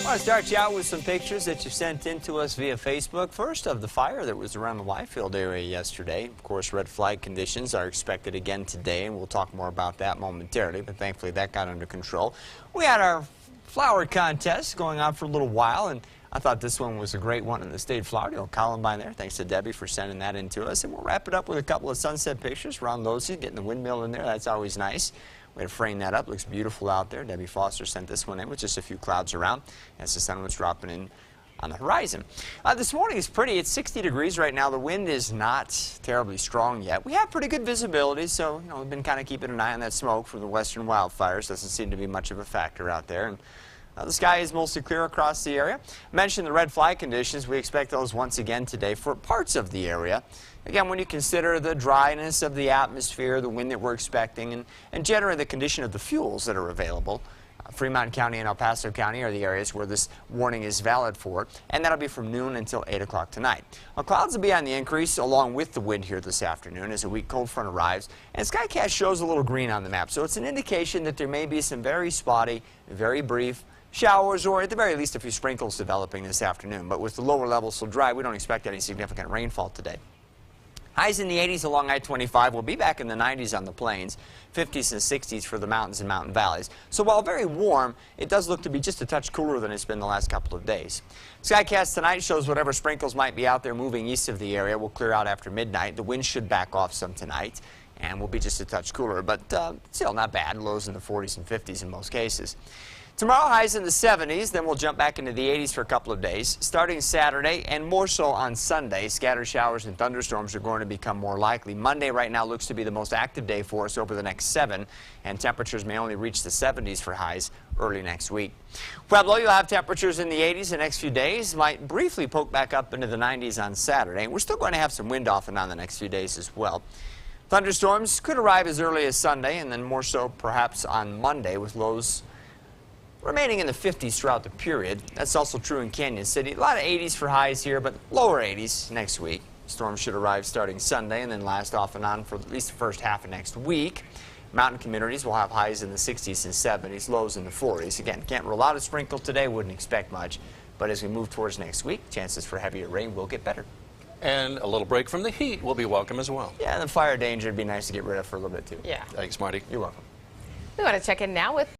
I want to start you out with some pictures that you sent in to us via Facebook. First, of the fire that was around the Whitefield area yesterday. Of course, red flag conditions are expected again today, and we'll talk more about that momentarily, but thankfully that got under control. We had our flower contest going on for a little while, and I thought this one was a great one in the state of Florida. Columbine there. Thanks to Debbie for sending that in to us. And we'll wrap it up with a couple of sunset pictures. Ron Losey getting the windmill in there. That's always nice. Way to frame that up. Looks beautiful out there. Debbie Foster sent this one in with just a few clouds around as the sun was dropping in on the horizon. This morning is pretty. It's 60 degrees right now. The wind is not terribly strong yet. We have pretty good visibility, so we've been kind of keeping an eye on that smoke from the western wildfires. Doesn't seem to be much of a factor out there. And the sky is mostly clear across the area. I mentioned the red flag conditions. We expect those once again today for parts of the area. Again, when you consider the dryness of the atmosphere, the wind that we're expecting, and generally the condition of the fuels that are available, Fremont County and El Paso County are the areas where this warning is valid for, and that'll be from noon until 8 o'clock tonight. Now, clouds will be on the increase along with the wind here this afternoon as a weak cold front arrives, and Skycast shows a little green on the map, so it's an indication that there may be some very spotty, very brief showers, or at the very least a few sprinkles developing this afternoon. But with the lower levels so dry, we don't expect any significant rainfall today. Highs in the 80s along I-25. Will be back in the 90s on the plains, 50s and 60s for the mountains and mountain valleys. So while very warm, it does look to be just a touch cooler than it's been the last couple of days. Skycast tonight shows whatever sprinkles might be out there moving east of the area will clear out after midnight. The wind should back off some tonight and will be just a touch cooler, but still not bad. Lows in the 40s and 50s in most cases. Tomorrow, highs in the 70s, then we'll jump back into the 80s for a couple of days. Starting Saturday and more so on Sunday, scattered showers and thunderstorms are going to become more likely. Monday right now looks to be the most active day for us over the next 7, and temperatures may only reach the 70s for highs early next week. Pueblo, you'll have temperatures in the 80s the next few days, might briefly poke back up into the 90s on Saturday. We're still going to have some wind off and on the next few days as well. Thunderstorms could arrive as early as Sunday, and then more so perhaps on Monday with lows remaining in the 50s throughout the period. That's also true in Canyon City. A lot of 80s for highs here, but lower 80s next week. Storms should arrive starting Sunday and then last off and on for at least the first half of next week. Mountain communities will have highs in the 60s and 70s, lows in the 40s. Again, can't rule out a sprinkle today, wouldn't expect much. But as we move towards next week, chances for heavier rain will get better. And a little break from the heat will be welcome as well. Yeah, and the fire danger would be nice to get rid of for a little bit too. Yeah. Thanks, Marty. You're welcome. We want to check in now with